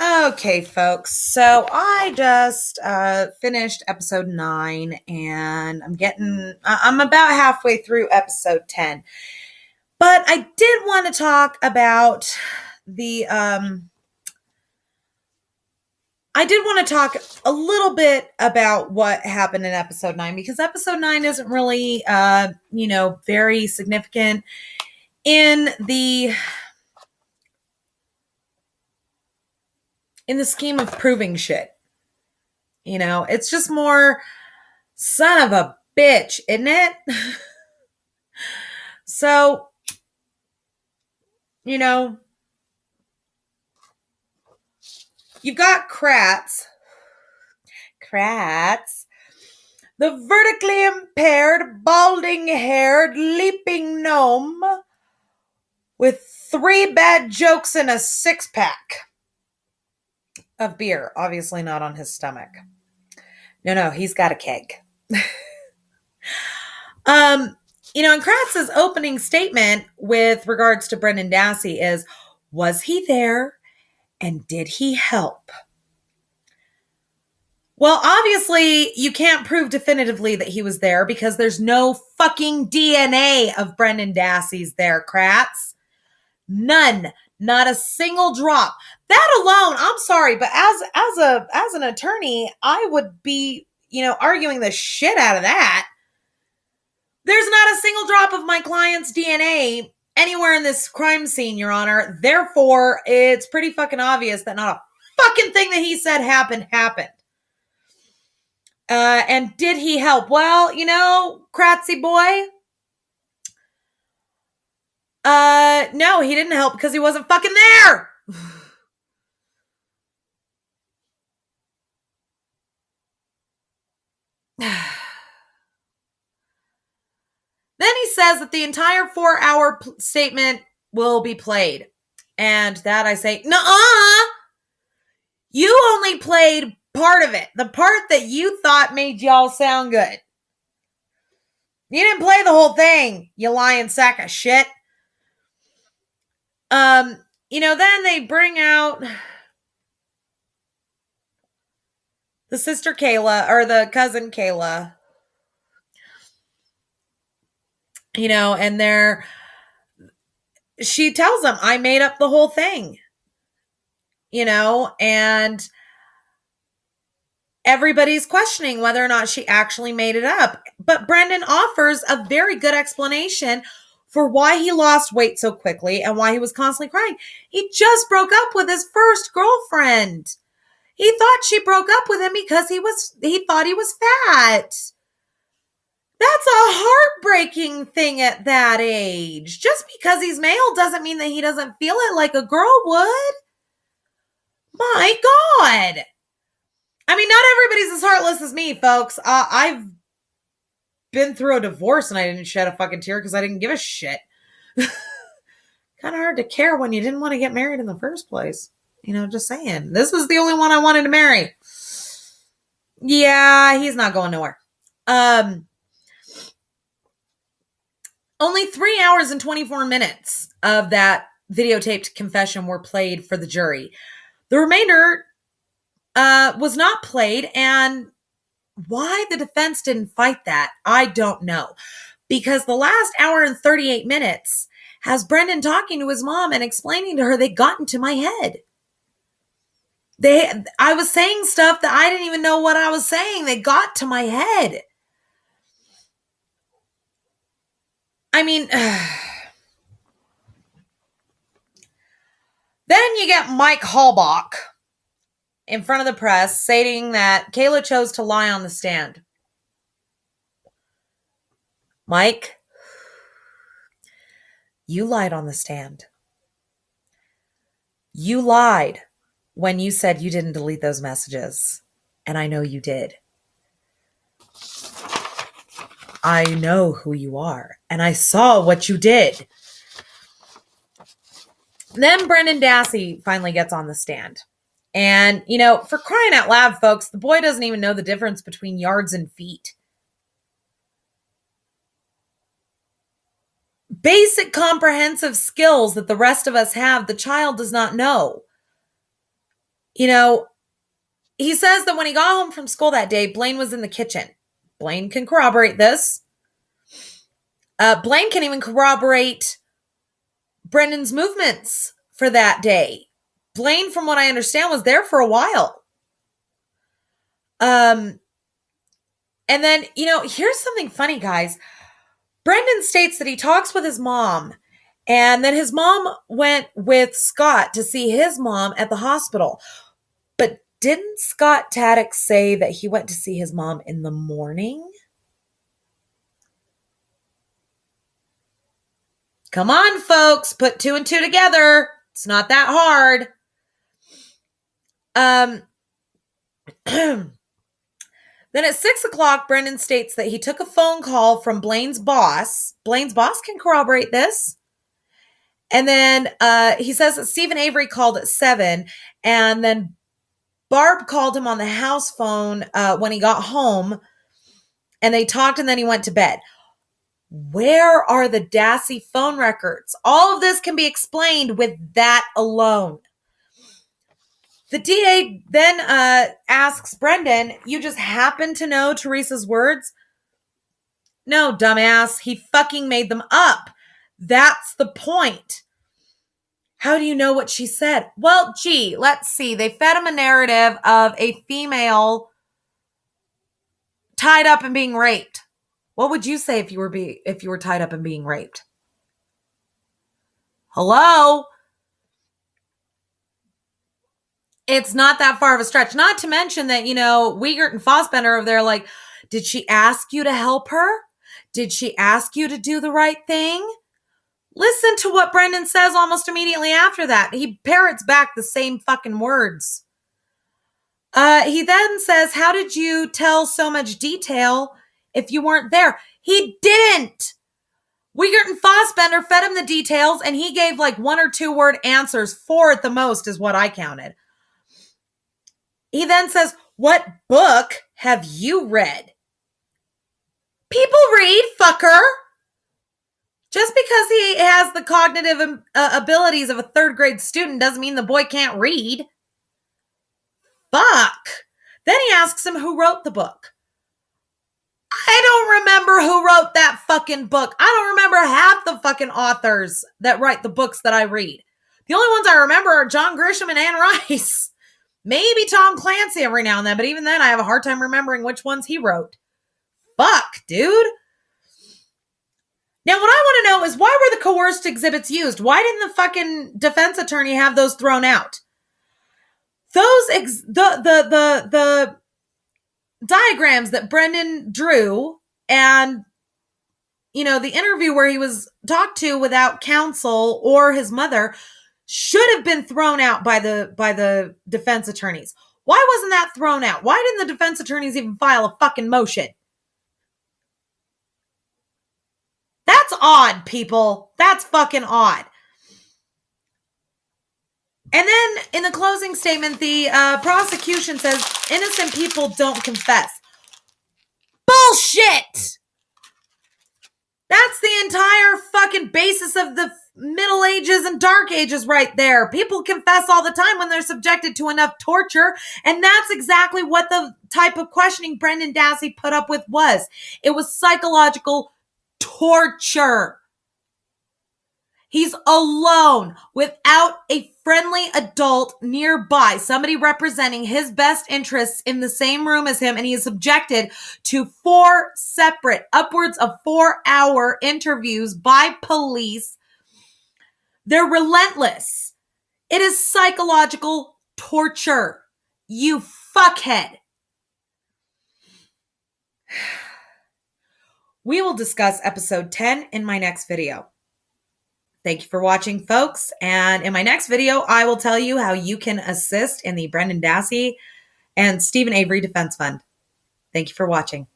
Okay, folks. So I just finished episode 9, and I'm about halfway through episode 10. But I did want to talk about the, I did want to talk a little bit about what happened in episode 9, because episode 9 isn't really, very significant in the scheme of proving shit. It's just more son of a bitch, isn't it? So, you've got Kratz, the vertically impaired, balding-haired, leaping gnome with 3 bad jokes and a 6-pack of beer. Obviously not on his stomach. No, he's got a keg. And Kratz's opening statement with regards to Brendan Dassey is, was he there and did he help? Well, obviously, you can't prove definitively that he was there because there's no fucking DNA of Brendan Dassey's there, Kratz. None. Not a single drop. That alone, I'm sorry, but as an attorney, I would be, arguing the shit out of that. There's not a single drop of my client's DNA anywhere in this crime scene, Your Honor. Therefore, it's pretty fucking obvious that not a fucking thing that he said happened. And did he help? Well, Kratzy boy. No, he didn't help because he wasn't fucking there. Then he says that the entire 4-hour statement will be played. And that I say, nuh-uh. You only played part of it. The part that you thought made y'all sound good. You didn't play the whole thing, you lying sack of shit. Then they bring out the sister Kayla, or the cousin Kayla. And she tells them, I made up the whole thing. And everybody's questioning whether or not she actually made it up. But Brendan offers a very good explanation for why he lost weight so quickly and why he was constantly crying. He just broke up with his first girlfriend. He thought she broke up with him because he thought he was fat. That's a heartbreaking thing at that age. Just because he's male doesn't mean that he doesn't feel it like a girl would. My God. I mean, not everybody's as heartless as me, folks. I've been through a divorce and I didn't shed a fucking tear because I didn't give a shit. Kind of hard to care when you didn't want to get married in the first place. Just saying. This was the only one I wanted to marry. Yeah, he's not going nowhere. Only 3 hours and 24 minutes of that videotaped confession were played for the jury. The remainder was not played, and why the defense didn't fight that, I don't know. Because the last hour and 38 minutes has Brendan talking to his mom and explaining to her they got into my head. I was saying stuff that I didn't even know what I was saying. They got to my head. I mean, then you get Mike Halbach in front of the press stating that Kayla chose to lie on the stand. Mike, you lied on the stand. You lied when you said you didn't delete those messages. And I know you did. I know who you are. And I saw what you did. Then Brendan Dassey finally gets on the stand. And, for crying out loud, folks, the boy doesn't even know the difference between yards and feet. basic comprehensive skills that the rest of us have, the child does not know. You know, he says that when he got home from school that day, Blaine was in the kitchen. Blaine can corroborate this. Blaine can even corroborate Brendan's movements for that day. Blaine, from what I understand, was there for a while. And then, here's something funny, guys. Brendan states that he talks with his mom, and then his mom went with Scott to see his mom at the hospital. But didn't Scott Taddock say that he went to see his mom in the morning? Come on, folks, put 2 and 2 together. It's not that hard. Then at 6 o'clock, Brendan states that he took a phone call from Blaine's boss. Blaine's boss can corroborate this. And then he says that Stephen Avery called at 7, and then Barb called him on the house phone when he got home, and they talked, and then he went to bed. Where are the Dassey phone records? All of this can be explained with that alone. The DA then asks Brendan, you just happen to know Teresa's words? No, dumbass. He fucking made them up. That's the point. How do you know what she said? Well, gee, let's see. They fed him a narrative of a female tied up and being raped. What would you say if you were tied up and being raped? Hello? It's not that far of a stretch. Not to mention that, Wiegert and Fassbender over there, like, did she ask you to help her? Did she ask you to do the right thing? Listen to what Brendan says almost immediately after that. He parrots back the same fucking words. He then says, how did you tell so much detail if you weren't there? He didn't. Wiegert and Fassbender fed him the details, and he gave like 1 or 2 word answers. 4 at the most is what I counted. He then says, what book have you read? People read, fucker. Just because he has the cognitive abilities of a 3rd grade student doesn't mean the boy can't read. Fuck. Then he asks him who wrote the book. I don't remember who wrote that fucking book. I don't remember half the fucking authors that write the books that I read. The only ones I remember are John Grisham and Anne Rice. Maybe Tom Clancy every now and then, but even then I have a hard time remembering which ones he wrote. Fuck, dude. Now, what I want to know is, why were the coerced exhibits used? Why didn't the fucking defense attorney have those thrown out? The diagrams that Brendan drew, and the interview where he was talked to without counsel or his mother, should have been thrown out by the defense attorneys. Why wasn't that thrown out? Why didn't the defense attorneys even file a fucking motion? That's odd, people. That's fucking odd. And then in the closing statement, the prosecution says innocent people don't confess. Bullshit! That's the entire fucking basis of the Middle Ages and Dark Ages right there. People confess all the time when they're subjected to enough torture, and that's exactly what the type of questioning Brendan Dassey put up with was. It was psychological torture. He's alone without a friendly adult nearby, somebody representing his best interests in the same room as him, and he is subjected to 4 separate, upwards of 4-hour interviews by police. They're relentless. It is psychological torture. You fuckhead. We will discuss episode 10 in my next video. Thank you for watching, folks. And in my next video, I will tell you how you can assist in the Brendan Dassey and Stephen Avery Defense Fund. Thank you for watching.